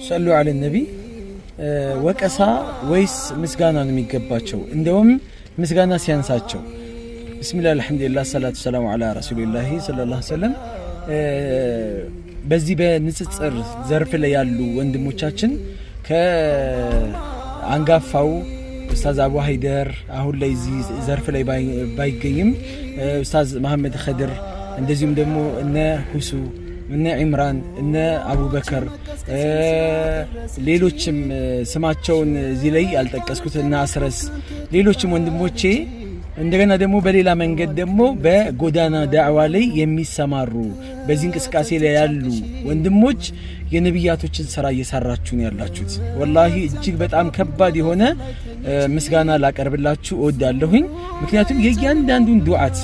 صلوا على النبي وكسا ويس مسغانا ነው የሚገባቸው እንደውም مسغانا ሲያንሳቸው بسم الله الحمد لله الصلاه والسلام على رسول الله صلى الله عليه وسلم በዚህ በንጽጽር ዘርፍ ላይ ያሉ ወንድሞቻችን ከአንጋፋው ኡስታዝ አቡ ሃይደር አሁን ላይ እዚህ ዘርፍ ላይ ባይገኝም ኡስታዝ መሐመድ ኸድር እንደዚሁም ደግሞ እነ ሁሱ እነ ኢምራን እነ አቡበከር ሌሎችም ስማቸውን እዚህ ላይ ያልጠቀስኩትና አስረስ ሌሎችም ወንድሞቼ እንደገና ደግሞ በሌላ መንገድ ደግሞ በጎዳና ዳዕዋ ላይ የሚሰማሩ በዚህ እንቅስቃሴ ላይ ያሉ ወንድሞች የነብያቶችን ሥራ እየሰራችሁ ነው ያላችሁት ወላሂ እጅግ በጣም ከባድ የሆነ ምስጋና ላቀርብላችሁ እወዳለሁኝ ምክንያቱም የእያንዳንዱን ዱዓት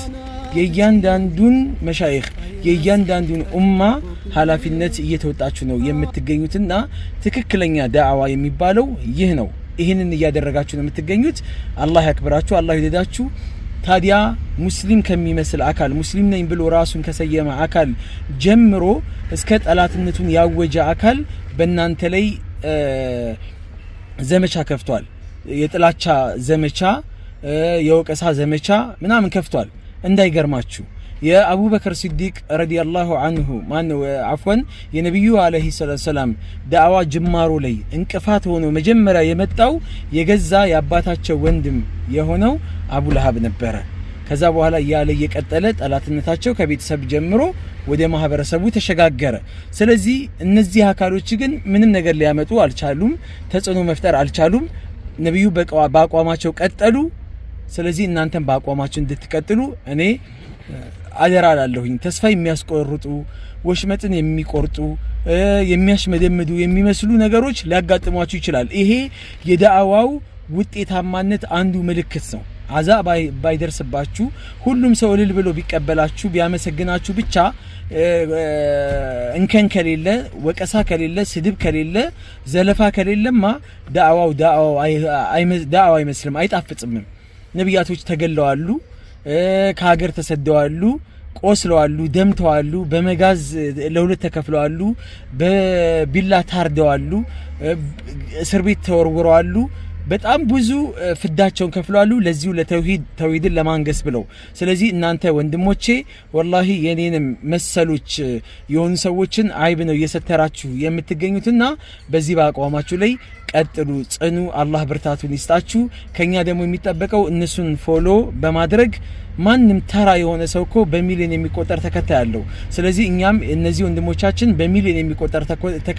የእያንዳንዱን መሻይኽ የእያንዳንዱን ኡማ ኃላፊነት እየተወጣችሁ ነው የምትገኙትና ትክክለኛ ዳዕዋ የሚባለው ይህ ነው ይሄንን ያደረጋችሁ ነው የምትገኙት አላህ ያክብራችሁ አላህ ይወደዳችሁ ታዲያ ሙስሊም ከሚመስል አካል ሙስሊም ነኝ ብሎ ራሱን ከሰየመ አካል ጀምሮ እስከ ጠላትነቱን ያወጀ አካል በእናንተ ላይ ዘመቻ ከፍቷል የጥላቻ ዘመቻ የወቀሳ ዘመቻ ምናምን ከፍቷል እንዳይገርማችሁ የአቡበከር ሲዲቅ ረዲየላሁ ዐንሁ ማነው አፍወን የነብዩ አለይሂ ሰላም ዳዕዋ ጅማሮ ላይ እንቅፋት ሆኖ መጀመሪያ የመጣው የገዛ ያባታቸው ወንድም የሆነው አቡ ለሃብ ነበር ከዛ በኋላ ያለ የቀጠለ ጠላትነታቸው ከቤተሰብ ጀምሮ ወደ ማህበረሰቡ ተሸጋገረ ስለዚህ እነዚህ አካሎች ግን ምንም ነገር ሊያመጡ አልቻሉም ተጽዕኖ መፍጠር አልቻሉም ነብዩ በአቋማቸው ቀጠሉ ስለዚህ እናንተም በአቋማችሁ እንድትቀጥሉ እኔ አደራ አላለሁኝ ተስፋ የሚያስቆርጡ ወሽመጥን የሚቆርጡ የሚያሽመደምዱ የሚመስሉ ነገሮች ሊያጋጥሟችሁ ይችላል ይሄ የዳዕዋው ውጤታማነት አንዱ ምልክት ነው አዛ ባይደርስባችሁ ሁሉም ሰው እልል ብሎ ቢቀበላችሁ ቢያመሰግናችሁ ብቻ እንከን ከሌለ ወቀሳ ከሌለ ስድብ ከሌለ ዘለፋ ከሌለማ ዳዕዋው አይመስልም አይጣፍጥም ነብያቶች ተገለዋሉ ከሀገር ተሰደዋሉ ቆስለዋሉ ደምተዋሉ በመጋዝ ለሁለት ተከፍለዋሉ በቢላ ታርደዋሉ እስር ቤት ተወርውረዋሉ በጣም ብዙ ፍዳቸውን ከፍለዋሉ ለዚሁ ለተውሂድን ለማንገስ ብለው ስለዚህ እናንተ ወንድሞቼ ወላሂ የኔንም መሰሎች የሆኑ ሰዎችን አይብ ነው እየሰተራችሁ የምትገኙትና በዚህ በአቋማችሁ ላይ ቀጥሉ ጽኑ አላህ ብርታቱን ይስጣችሁ ከኛ ደግሞ የሚጠበቀው እነሱን ፎሎ በማድረግ ማንንም ተራ የሆነ ሰው እኮ በሚሊዮን የሚቆጠር ተከታይ አለው ስለዚህ እኛም እነዚህ ወንድሞቻችን በሚሊዮን የሚቆጠር ተከታይ